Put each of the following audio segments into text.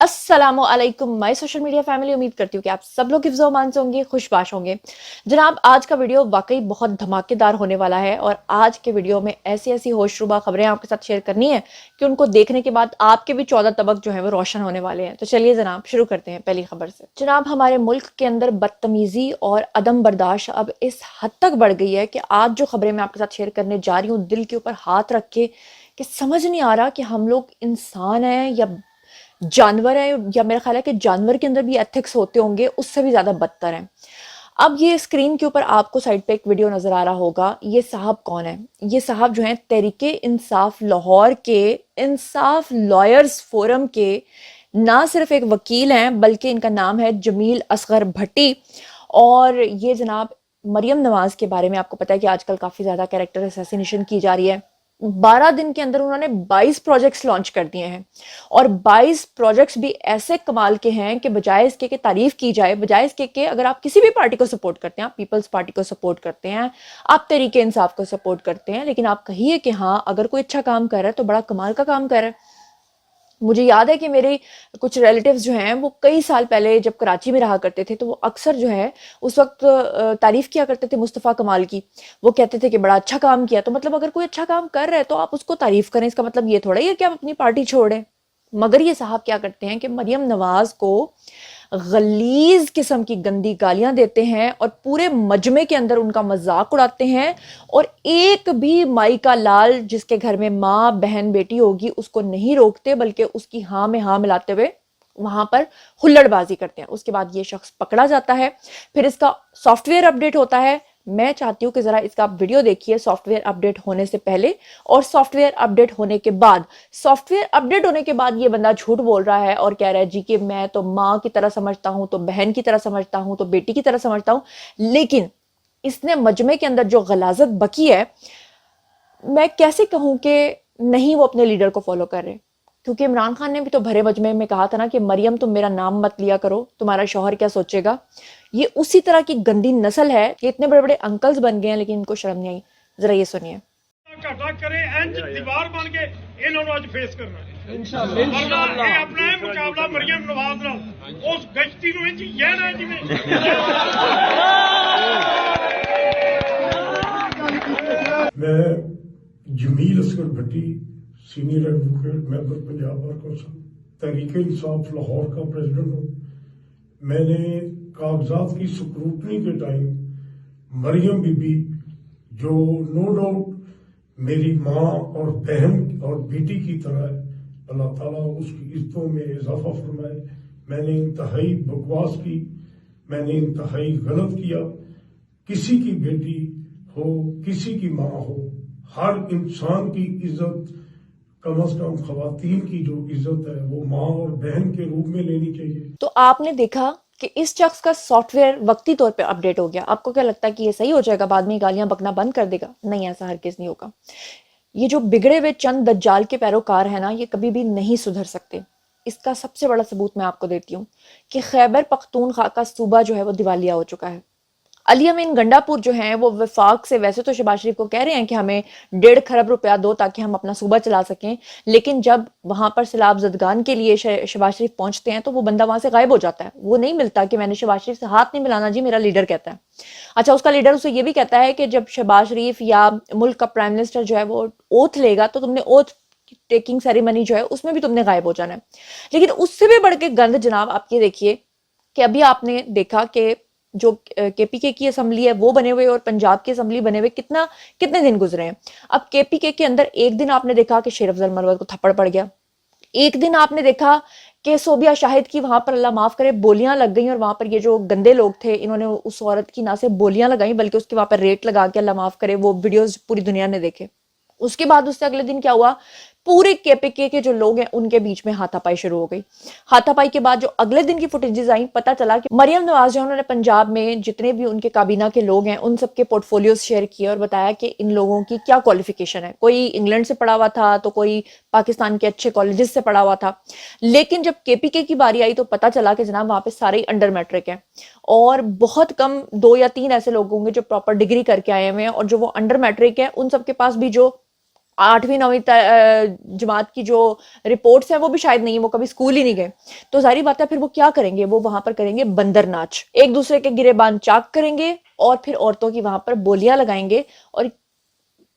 अस्सलामु अलैकुम my social media family. उम्मीद करती हूँ कि आप सब लोग हिफ्ज़ व अमान से होंगे, खुशबाश होंगे। जनाब, आज का वीडियो वाकई बहुत धमाकेदार होने वाला है और आज के वीडियो में ऐसी ऐसी होशरुबा खबरें आपके साथ शेयर करनी है कि उनको देखने के बाद आपके भी 14 तबक जो है वो रोशन होने वाले हैं। तो चलिए जनाब शुरू करते हैं पहली खबर से। जनाब, हमारे मुल्क के अंदर बदतमीजी और अदम बर्दाश्त अब इस हद तक बढ़ गई है कि आज जो खबरें मैं आपके साथ शेयर करने जा रही हूँ, दिल के ऊपर हाथ रख के कि समझ नहीं आ रहा कि हम लोग इंसान हैं या जानवर है, या मेरा ख्याल है कि जानवर के अंदर भी एथिक्स होते होंगे, उससे भी ज़्यादा बदतर हैं। अब ये स्क्रीन के ऊपर आपको साइड पे एक वीडियो नज़र आ रहा होगा। ये साहब कौन है? ये साहब जो हैं तहरीके इंसाफ लाहौर के इंसाफ लॉयर्स फोरम के ना सिर्फ एक वकील हैं, बल्कि इनका नाम है जमील असगर भट्टी। और ये जनाब मरियम नवाज के बारे में आपको पता है कि आजकल काफ़ी ज़्यादा कैरेक्टर असैसिनेशन की जा रही है। 12 दिन के अंदर उन्होंने 22 प्रोजेक्ट्स लॉन्च कर दिए हैं और 22 प्रोजेक्ट्स भी ऐसे कमाल के हैं कि बजाय इसके कि तारीफ की जाए, बजाय इसके कि अगर आप किसी भी पार्टी को सपोर्ट करते हैं, आप पीपल्स पार्टी को सपोर्ट करते हैं, आप तहरीके इंसाफ को सपोर्ट करते हैं, लेकिन आप कहिए कि हाँ अगर कोई अच्छा काम कर रहा है तो बड़ा कमाल का काम कर रहा है। मुझे याद है कि मेरे कुछ रिलेटिव्स जो हैं वो कई साल पहले जब कराची में रहा करते थे तो वो अक्सर जो है उस वक्त तारीफ किया करते थे मुस्तफ़ा कमाल की। वो कहते थे कि बड़ा अच्छा काम किया। तो मतलब अगर कोई अच्छा काम कर रहा है तो आप उसको तारीफ करें, इसका मतलब ये थोड़ा ही है कि आप अपनी पार्टी छोड़ें। मगर ये साहब क्या करते हैं कि मरियम नवाज को गलीज किस्म की गंदी गालियां देते हैं और पूरे मजमे के अंदर उनका मजाक उड़ाते हैं। और एक भी माई का लाल जिसके घर में माँ बहन बेटी होगी उसको नहीं रोकते, बल्कि उसकी हाँ में हाँ मिलाते हुए वहां पर हुल्लड़बाजी करते हैं। उसके बाद ये शख्स पकड़ा जाता है, फिर इसका सॉफ्टवेयर अपडेट होता है। मैं चाहती हूँ कि जरा इसका आप वीडियो देखिए सॉफ्टवेयर अपडेट होने से पहले और सॉफ्टवेयर अपडेट होने के बाद। सॉफ्टवेयर अपडेट होने के बाद ये बंदा झूठ बोल रहा है और कह रहा है जी कि मैं तो माँ की तरह समझता हूँ, तो बहन की तरह समझता हूँ, तो बेटी की तरह समझता हूँ। लेकिन इसने मजमे के अंदर जो गलाजत बकी है, मैं कैसे कहूँ कि नहीं वो अपने लीडर को फॉलो कर रहे। क्योंकि इमरान खान ने भी तो भरे मजमे में कहा था ना कि मरियम तुम मेरा नाम मत लिया करो, तुम्हारा शौहर क्या सोचेगा। ये उसी तरह की गंदी नस्ल है कि इतने बड़े बड़े अंकल्स बन गए हैं लेकिन इनको शर्म नहीं आई। जरा ये सुनिए। घाटा करे इंज दीवार बन के इन्होंने आज फेस करना है इंशाअल्लाह। ये अपना है मुकाबला मरियम नवाज नाल उस गश्ती नु इंज येना जिवें मैं Jameel Asghar Bhatti senior advocate member Punjab bar council Tehreek Insaf Lahore का प्रेसिडेंट हूँ। मैंने कागजात की स्क्रूटनी के टाइम मरियम बीबी जो नो डाउट मेरी माँ और बहन और बेटी की तरह है, अल्लाह ताला उसकी इज्जतों में इजाफा फरमाए। मैंने इंतहाई बकवास की, मैंने इंतहाई गलत किया। किसी की बेटी हो, किसी की माँ हो, हर इंसान की इज्जत कम से कम खवातीन की जो इज्जत है वो माँ और बहन के रूप में लेनी चाहिए। तो आपने देखा कि इस शख्स का सॉफ्टवेयर वक्ती तौर पे अपडेट हो गया। आपको क्या लगता है कि ये सही हो जाएगा, बाद में गालियां बकना बंद कर देगा? नहीं, ऐसा हरगिज नहीं होगा। ये जो बिगड़े हुए चंद दज्जाल के पैरोकार हैं ना, ये कभी भी नहीं सुधर सकते। इसका सबसे बड़ा सबूत मैं आपको देती हूँ कि खैबर पख्तूनख्वा का सूबा जो है वो दिवालिया हो चुका है। अली अमीन गंडापुर जो हैं वो वफाक से वैसे तो शहबाज शरीफ को कह रहे हैं कि हमें 1.5 खरब रुपया दो ताकि हम अपना सूबा चला सकें, लेकिन जब वहां पर सैलाब जदगान के लिए शहबाज शरीफ पहुंचते हैं तो वो बंदा वहां से गायब हो जाता है। वो नहीं मिलता कि मैंने शहबाज शरीफ से हाथ नहीं मिलाना जी, मेरा लीडर कहता है। अच्छा, उसका लीडर उसे ये भी कहता है कि जब शहबाज शरीफ या मुल्क का प्राइम मिनिस्टर जो है वो ओथ लेगा तो तुमने ओथ टेकिंग सेरेमनी जो है उसमें भी तुमने गायब हो जाना है। लेकिन उससे भी बढ़ के गंद जनाब आप ये देखिए कि अभी आपने देखा कि जो केपीके की असेंबली है वो बने हुए और पंजाब की असेंबली बने हुए कितने दिन गुजरे हैं। अब केपीके के अंदर एक दिन आपने देखा कि शेर अफजल मरवत को थप्पड़ पड़ गया, एक दिन आपने देखा कि सोबिया शाहिद की वहां पर अल्लाह माफ करे बोलियां लग गई और वहां पर ये जो गंदे लोग थे इन्होंने उस औरत की ना से बोलियां लगाई बल्कि उसके वहां पर रेट लगा के अल्लाह माफ करे वो वीडियोस पूरी दुनिया ने देखे। उसके बाद उससे अगले दिन क्या हुआ, पूरे केपीके के जो लोग हैं उनके बीच में हाथापाई शुरू हो गई। हाथापाई के बाद जो अगले दिन की फुटेजेस आई, पता चला कि मरियम नवाज जो उन्होंने पंजाब में जितने भी उनके काबीना के लोग हैं उन सबके पोर्टफोलियोज शेयर किए और बताया कि इन लोगों की क्या क्वालिफिकेशन है। कोई इंग्लैंड से पढ़ा हुआ था तो कोई पाकिस्तान के अच्छे कॉलेजेस से पढ़ा हुआ था। लेकिन जब केपीके की बारी आई तो पता चला कि जनाब वहां पे सारे अंडर मैट्रिक हैं और बहुत कम 2 या 3 ऐसे लोग होंगे जो प्रॉपर डिग्री करके आए हुए हैं, और जो वो अंडर मैट्रिक है उन सबके पास भी जो 8वीं 9वीं जमात की जो रिपोर्ट्स हैं वो भी शायद नहीं है, वो कभी स्कूल ही नहीं गए। तो जारी बात है फिर वो क्या करेंगे, वो वहां पर करेंगे बंदर नाच, एक दूसरे के गिरेबान चाक करेंगे और फिर औरतों की वहां पर बोलियां लगाएंगे और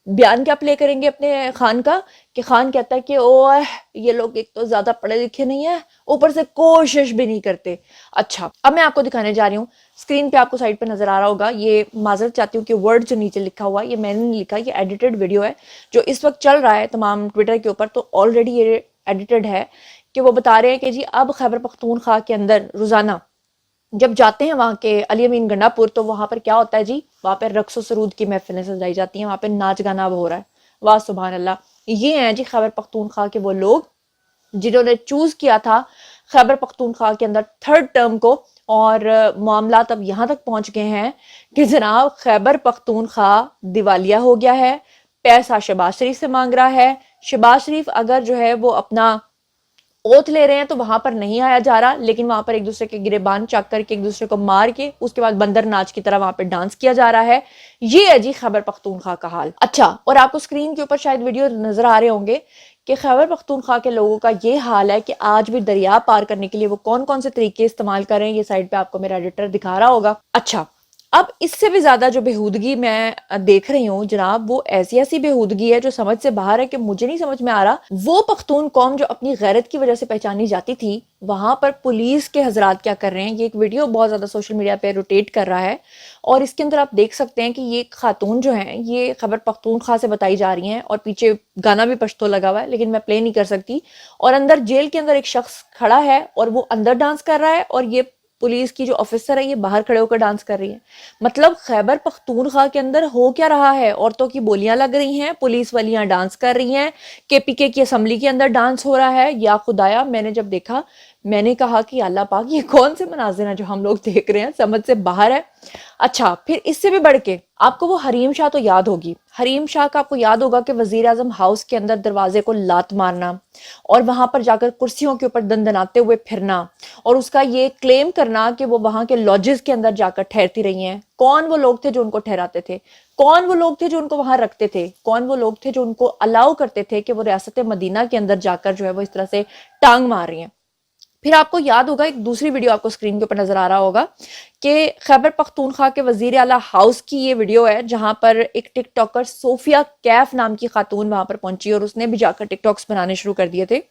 बयान क्या प्ले करेंगे अपने खान का कि खान कहता है कि ओ ये लोग एक तो ज्यादा पढ़े लिखे नहीं है, ऊपर से कोशिश भी नहीं करते। अच्छा, अब मैं आपको दिखाने जा रही हूँ, स्क्रीन पे आपको साइड पे नजर आ रहा होगा, ये माजरत चाहती हूँ कि वर्ड जो नीचे लिखा हुआ है ये मैंने नहीं लिखा, ये एडिटेड वीडियो है जो इस वक्त चल रहा है तमाम ट्विटर के ऊपर, तो ऑलरेडी ये एडिटेड है कि वो बता रहे हैं कि जी अब खैबर पख्तूनख्वा के अंदर रोजाना जब जाते हैं वहाँ के अली अमीन गंडापुर तो वहां पर क्या होता है जी, वहां पर रक्स सरूद की महफिलें सजाई जाती हैं, वहां पर नाच गाना अब हो रहा है। वाह सुभान अल्लाह। ये हैं जी खैबर पख्तूनख्वा के वो लोग जिन्होंने चूज किया था खैबर पख्तूनख्वा के अंदर 3rd टर्म को, और मामला अब यहां तक पहुंच गए हैं कि जनाब खैबर पख्तूनख्वा दिवालिया हो गया है, पैसा शहबाज शरीफ से मांग रहा है। शहबाज शरीफ अगर जो है वो अपना ओथ ले रहे हैं तो वहां पर नहीं आया जा रहा, लेकिन वहां पर एक दूसरे के गिरेबान चाक करके एक दूसरे को मार के उसके बाद बंदर नाच की तरह वहां पर डांस किया जा रहा है। ये है जी खैबर पख्तूनख्वा का हाल। अच्छा, और आपको स्क्रीन के ऊपर शायद वीडियो नजर आ रहे होंगे कि खैबर पख्तूनख्वा के लोगों का ये हाल है कि आज भी दरिया पार करने के लिए वो कौन कौन से तरीके इस्तेमाल कर रहे हैं, ये साइड पे आपको मेरा एडिटर दिखा रहा होगा। अच्छा, अब इससे भी ज्यादा जो बेहूदगी मैं देख रही हूँ जनाब, वो ऐसी ऐसी बेहूदगी है जो समझ से बाहर है कि मुझे नहीं समझ में आ रहा। वो पख्तून कौम जो अपनी गैरत की वजह से पहचानी जाती थी, वहां पर पुलिस के हजरात क्या कर रहे हैं। ये एक वीडियो बहुत ज्यादा सोशल मीडिया पे रोटेट कर रहा है और इसके अंदर आप देख सकते हैं कि ये खातून जो है ये खैबर पख्तूनख्वा से बताई जा रही हैं और पीछे गाना भी पश्तो लगा हुआ है लेकिन मैं प्ले नहीं कर सकती, और अंदर जेल के अंदर एक शख्स खड़ा है और वो अंदर डांस कर रहा है और ये पुलिस की जो ऑफिसर है ये बाहर खड़े होकर डांस कर रही है। मतलब खैबर पख्तूनख्वा के अंदर हो क्या रहा है, औरतों की बोलियां लग रही हैं, पुलिस वालियां डांस कर रही हैं, केपीके की असेंबली के अंदर डांस हो रहा है। या खुदाया, मैंने जब देखा मैंने कहा कि अल्लाह पाक ये कौन से मनाजिर हैं जो हम लोग देख रहे हैं, समझ से बाहर है। अच्छा, फिर इससे भी बढ़ के आपको वो हरीम शाह तो याद होगी, हरीम शाह का आपको याद होगा कि वजीर आजम हाउस के अंदर दरवाजे को लात मारना और वहां पर जाकर कुर्सियों के ऊपर दंदनाते हुए फिरना और उसका ये क्लेम करना कि वो वहां के लॉजेस के अंदर जाकर ठहरती रही हैं। कौन वो लोग थे जो उनको ठहराते थे, कौन वो लोग थे जो उनको वहां रखते थे, कौन वो लोग थे जो उनको अलाउ करते थे कि वो रियासत मदीना के अंदर जाकर जो है वो इस तरह से टांग मार रही हैं। फिर आपको याद होगा एक दूसरी वीडियो आपको स्क्रीन के ऊपर नजर आ रहा होगा कि खैबर पख्तूनख्वा के वजीर आला हाउस की ये वीडियो है जहां पर एक टिकटॉकर सोफिया कैफ नाम की खातून वहां पर पहुंची और उसने भी जाकर टिकटॉक्स बनाने शुरू कर दिए थे,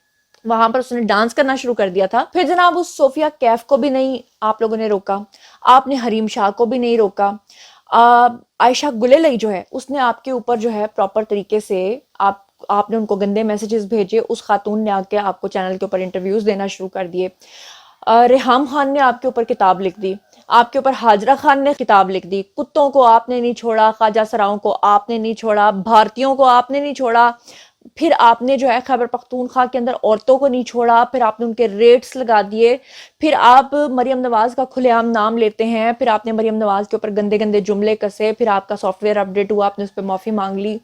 वहां पर उसने डांस करना शुरू कर दिया था। फिर जनाब उस सोफिया कैफ को भी नहीं आप लोगों ने रोका, आपने हरीम शाह को भी नहीं रोका, आयशा गुलेलई जो है उसने आपके ऊपर जो है प्रॉपर तरीके से आपने उनको गंदे मैसेजेस भेजे, उस खातून ने आके आपको चैनल के ऊपर इंटरव्यूज देना शुरू कर दिए, रेहाम खान ने आपके ऊपर किताब लिख दी, आपके ऊपर हाजरा खान ने किताब लिख दी, कुत्तों को आपने नहीं छोड़ा, ख्वाजा सराओं को आपने नहीं छोड़ा, भारतीयों को आपने नहीं छोड़ा, फिर आपने जो है खैबर पख्तूनख्वा के अंदर औरतों को नहीं छोड़ा, फिर आपने उनके रेट्स लगा दिए, फिर आप मरियम नवाज का खुलेआम नाम लेते हैं, फिर आपने मरियम नवाज के ऊपर गंदे गंदे जुमले कसे, फिर आपका सॉफ्टवेयर अपडेट हुआ, आपने उस पर माफी मांग ली।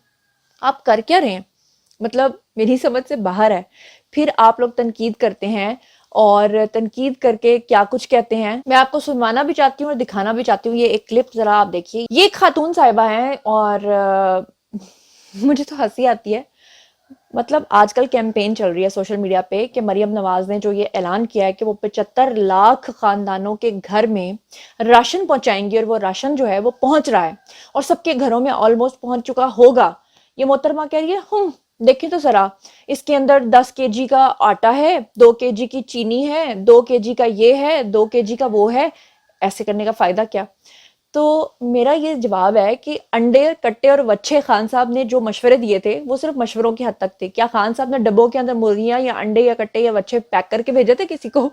आप कर क्या रहे हैं, मतलब मेरी समझ से बाहर है। फिर आप लोग तनकीद करते हैं और तनकीद करके क्या कुछ कहते हैं, मैं आपको सुनवाना भी चाहती हूँ और दिखाना भी चाहती हूँ। ये एक क्लिप जरा आप देखिए, ये खातून साहिबा हैं और मुझे तो हंसी आती है। मतलब आजकल कैंपेन चल रही है सोशल मीडिया पे कि मरियम नवाज ने जो ये ऐलान किया है कि वो 75 लाख खानदानों के घर में राशन पहुंचाएंगी और वो राशन जो है वो पहुंच रहा है और सबके घरों में ऑलमोस्ट पहुंच चुका होगा। ये मोहतरमा कह रही है देखें तो जरा, इसके अंदर 10 केजी का आटा है, 2 केजी की चीनी है, 2 केजी का ये है, 2 केजी का वो है, ऐसे करने का फायदा क्या। तो मेरा ये जवाब है कि अंडे कट्टे और वच्छे खान साहब ने जो मशवरे दिए थे वो सिर्फ मशवरों की हद तक थे। क्या खान साहब ने डब्बों के अंदर मुर्गियां या अंडे या कट्टे या वच्छे पैक करके भेजे थे किसी को?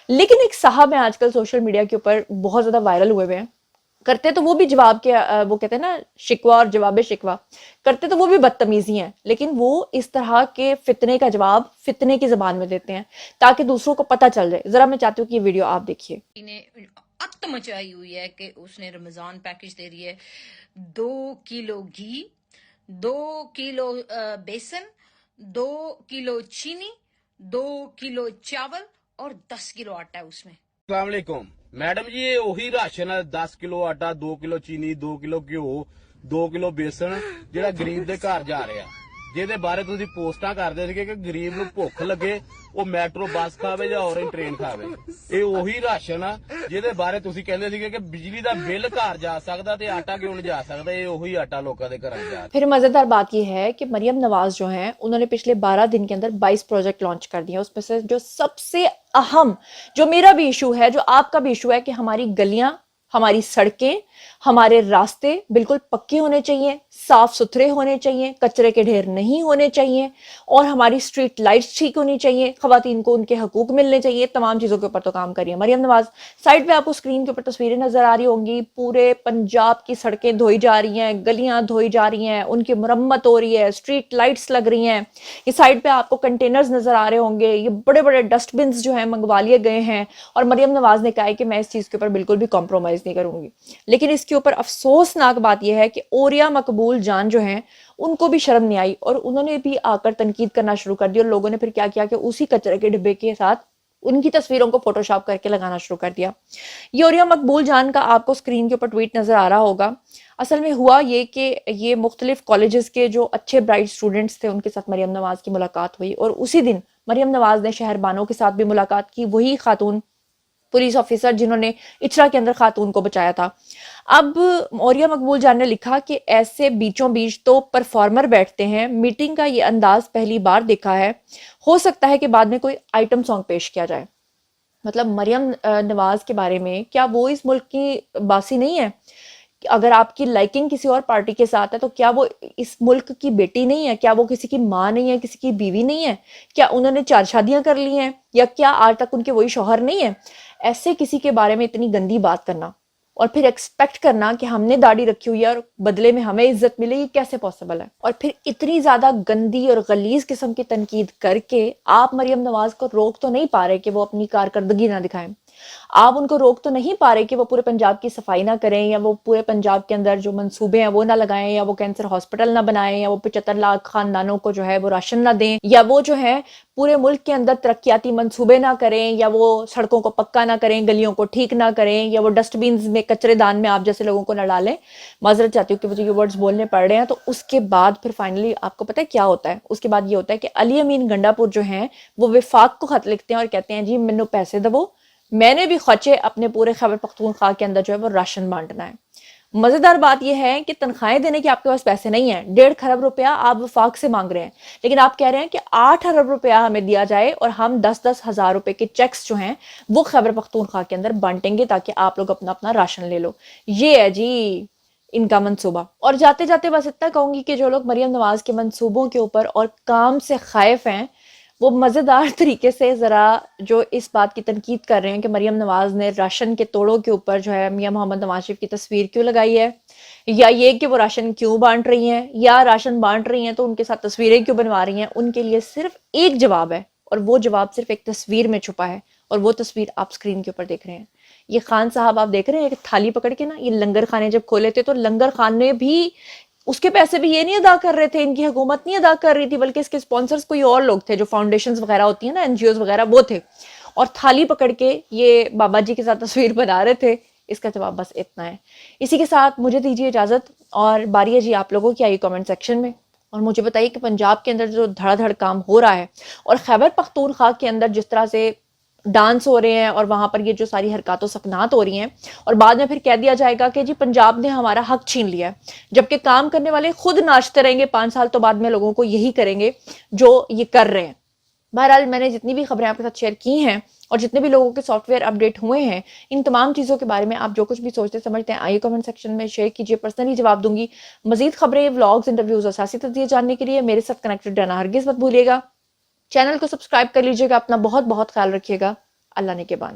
लेकिन एक साहब है आजकल सोशल मीडिया के ऊपर बहुत ज्यादा वायरल हुए हुए हैं, करते तो वो भी जवाब के वो कहते हैं ना शिकवा और जवाब शिकवा, करते तो वो भी बदतमीजी हैं, लेकिन वो इस तरह के फितने का जवाब फितने की जबान में देते हैं ताकि दूसरों को पता चल जाए। जरा मैं चाहती हूँ कि ये वीडियो आप देखिए। अत मचाई हुई है कि उसने रमजान पैकेज दे रही है 2 किलो घी, 2 किलो बेसन, 2 किलो चीनी, 2 किलो चावल और 10 किलो आटा है उसमें। अस्सलाम वालेकुम मैडम जी, ये वही राशन है 10 किलो आटा, 2 किलो चीनी, 2 किलो घ्यो, 2 किलो बेसन ਜਿਹੜਾ ਗਰੀਬ ਦੇ ਘਰ ਜਾ ਰਿਹਾ, ਜਿਹਦੇ ਬਾਰੇ ਤੁਸੀਂ ਪੋਸਟਾਂ ਕਰਦੇ ਸੀਗੇ ਕਿ ਗਰੀਬ ਨੂੰ ਭੁੱਖ ਲੱਗੇ ਉਹ ਮੈਟਰੋ ਬੱਸ ਖਾਵੇ ਜਾਂ ਔਰੇਂਜ ਟ੍ਰੇਨ ਖਾਵੇ। ਇਹ ਉਹੀ ਰਾਸ਼ਨ ਆ ਜਿਹਦੇ ਬਾਰੇ ਤੁਸੀਂ ਕਹਿੰਦੇ ਸੀਗੇ ਕਿ ਬਿਜਲੀ ਦਾ ਬਿੱਲ ਘਰ ਜਾ ਸਕਦਾ ਤੇ ਆਟਾ ਕਿਉਂ ਨਹੀਂ ਜਾ ਸਕਦਾ। ਇਹ ਉਹੀ आटा लोगों के घर जा। फिर मजेदार बात यह है कि मरियम नवाज जो हैं उन्होंने पिछले 12 दिन के अंदर 22 प्रोजेक्ट लॉन्च कर दिए। उसमें से जो सबसे अहम, जो मेरा भी इशू है, जो आपका भी इशू है, कि हमारी गलियां, हमारी सड़कें, हमारे रास्ते बिल्कुल पक्के होने चाहिए, साफ सुथरे होने चाहिए, कचरे के ढेर नहीं होने चाहिए, और हमारी स्ट्रीट लाइट्स ठीक होनी चाहिए, खवातीन को उनके हकूक मिलने चाहिए। तमाम चीज़ों के ऊपर तो काम करिए मरियम नवाज। साइड पे आपको स्क्रीन के ऊपर तस्वीरें नजर आ रही होंगी, पूरे पंजाब की सड़कें धोई जा रही हैं, गलियां धोई जा रही हैं, उनकी मुरम्मत हो रही है, स्ट्रीट लाइट्स लग रही हैं। ये साइड पे आपको कंटेनर्स नजर आ रहे होंगे, ये बड़े बड़े डस्टबिन जो हैं मंगवा लिए गए हैं, और मरियम नवाज ने कहा है कि मैं इस चीज़ के ऊपर बिल्कुल भी कॉम्प्रोमाइज़ नहीं करूंगी। लेकिन इसके ऊपर अफसोसनाक बात यह है कि ओरिया मकबूल जान जो हैं उनको भी शर्म नहीं आई, और उन्होंने भी आकर तनकीद करना शुरू कर दी। और लोगों ने फिर क्या किया कि उसी कचरे के डिब्बे के साथ उनकी तस्वीरों को फोटोशॉप करके लगाना शुरू कर दिया। ये ओरिया मकबूल जान का आपको स्क्रीन के ऊपर ट्वीट नजर आ रहा होगा। असल में हुआ ये कि ये मुख्तलिफ कॉलेजेस के जो अच्छे ब्राइट स्टूडेंट्स थे उनके साथ मरियम नवाज की मुलाकात हुई, और उसी दिन मरियम नवाज ने शहरबानों के साथ भी मुलाकात की, वही खातून पुलिस ऑफिसर जिन्होंने इचरा के अंदर खातून को बचाया था। अब ओरिया मकबूल जान ने लिखा कि ऐसे बीचों बीच तो परफॉर्मर बैठते हैं, मीटिंग का ये अंदाज पहली बार देखा है, हो सकता है कि बाद में कोई आइटम सॉन्ग पेश किया जाए। मतलब मरियम नवाज के बारे में, क्या वो इस मुल्क की बासी नहीं है? अगर आपकी लाइकिंग किसी और पार्टी के साथ है तो क्या वो इस मुल्क की बेटी नहीं है? क्या वो किसी की माँ नहीं है, किसी की बीवी नहीं है? क्या उन्होंने 4 शादियां कर ली हैं, या क्या आज तक उनके वही शौहर नहीं है? ऐसे किसी के बारे में इतनी गंदी बात करना और फिर एक्सपेक्ट करना कि हमने दाढ़ी रखी हुई है और बदले में हमें इज्जत मिले, ये कैसे पॉसिबल है? और फिर इतनी ज्यादा गंदी और गलीज किस्म की तनकीद करके आप मरियम नवाज को रोक तो नहीं पा रहे कि वो अपनी कारकर्दगी ना दिखाएं। आप उनको रोक तो नहीं पा रहे कि वो पूरे पंजाब की सफाई ना करें, या वो पूरे पंजाब के अंदर जो मंसूबे हैं वो ना लगाएं, या वो कैंसर हॉस्पिटल ना बनाएं, या वो 75 लाख खानदानों को जो है वो राशन ना दें, या वो जो है पूरे मुल्क के अंदर तरक्याती मंसूबे ना करें, या वो सड़कों को पक्का ना करें, गलियों को ठीक ना करें, या वो डस्टबिन में कचरेदान में आप जैसे लोगों को न डालें। माजरत चाहती हूँ कि मुझे ये वर्ड्स बोलने पड़ रहे हैं। तो उसके बाद फिर फाइनली आपको पता है क्या होता है? उसके बाद ये होता है कि अली अमीन गंडापुर जो हैं वो विफाक को खत लिखते हैं और कहते हैं जी मैनू पैसे दबो, मैंने भी खर्चे अपने पूरे खैबर पख्तूनख्वा के अंदर जो है वो राशन बांटना है। मजेदार बात यह है कि तनख्वाहें देने के आपके पास पैसे नहीं है, 1.5 खरब रुपया आप वफाक से मांग रहे हैं, लेकिन आप कह रहे हैं कि 8 अरब रुपया हमें दिया जाए और हम 10-10 हजार रुपए के चेक्स जो हैं वो खैबर पख्तूनख्वा के अंदर बांटेंगे ताकि आप लोग अपना अपना राशन ले लो। ये है जी इनका मंसूबा। और जाते जाते बस इतना कहूंगी कि जो लोग मरियम नवाज के मंसूबों के ऊपर और काम से खाइफ हैं वो मज़ेदार तरीके से ज़रा जो इस बात की तनकीद कर रहे हैं कि मरियम नवाज ने राशन के तोड़ों के ऊपर जो है मियां मोहम्मद नवाज शरीफ की तस्वीर क्यों लगाई है, या ये कि वो राशन क्यों बांट रही हैं, या राशन बांट रही हैं तो उनके साथ तस्वीरें क्यों बनवा रही हैं, उनके लिए सिर्फ एक जवाब है, और वो जवाब सिर्फ एक तस्वीर में छुपा है, और वो तस्वीर आप स्क्रीन के ऊपर देख रहे हैं। ये खान साहब आप देख रहे हैं, एक थाली पकड़ के ना, ये लंगर खाने जब खोले थे तो लंगर खान ने भी उसके पैसे भी ये नहीं अदा कर रहे थे, इनकी हुकूमत नहीं अदा कर रही थी, बल्कि इसके स्पॉन्सर्स कोई और लोग थे, जो फाउंडेशंस वगैरह होती है ना, एनजीओज वगैरह, वो थे, और थाली पकड़ के ये बाबा जी के साथ तस्वीर बना रहे थे। इसका जवाब बस इतना है। इसी के साथ मुझे दीजिए इजाजत, और बारी है जी आप लोगों की, आइए कमेंट सेक्शन में और मुझे बताइए कि पंजाब के अंदर जो धड़ाधड़ काम हो रहा है और खैबर पख्तूनख्वा के अंदर जिस तरह से डांस हो रहे हैं और वहां पर ये जो सारी हरकतों सकनात हो रही हैं, और बाद में फिर कह दिया जाएगा कि जी पंजाब ने हमारा हक छीन लिया है, जबकि काम करने वाले खुद नाचते रहेंगे 5 साल तो बाद में लोगों को यही करेंगे जो ये कर रहे हैं। बहरहाल मैंने जितनी भी खबरें आपके साथ शेयर की हैं और जितने भी लोगों के सॉफ्टवेयर अपडेट हुए हैं, इन तमाम चीज़ों के बारे में आप जो कुछ भी सोचते समझते हैं आइए कमेंट सेक्शन में शेयर कीजिए, पर्सनली जवाब दूंगी। मजीद खबरें, व्लॉग्स, इंटरव्यूज और सियासी तस्वीर जानने के लिए मेरे साथ कनेक्टेड रहना हरगिज़ मत भूलिएगा। चैनल को सब्सक्राइब कर लीजिएगा। अपना बहुत बहुत ख्याल रखिएगा। अल्लाह ने के बाद।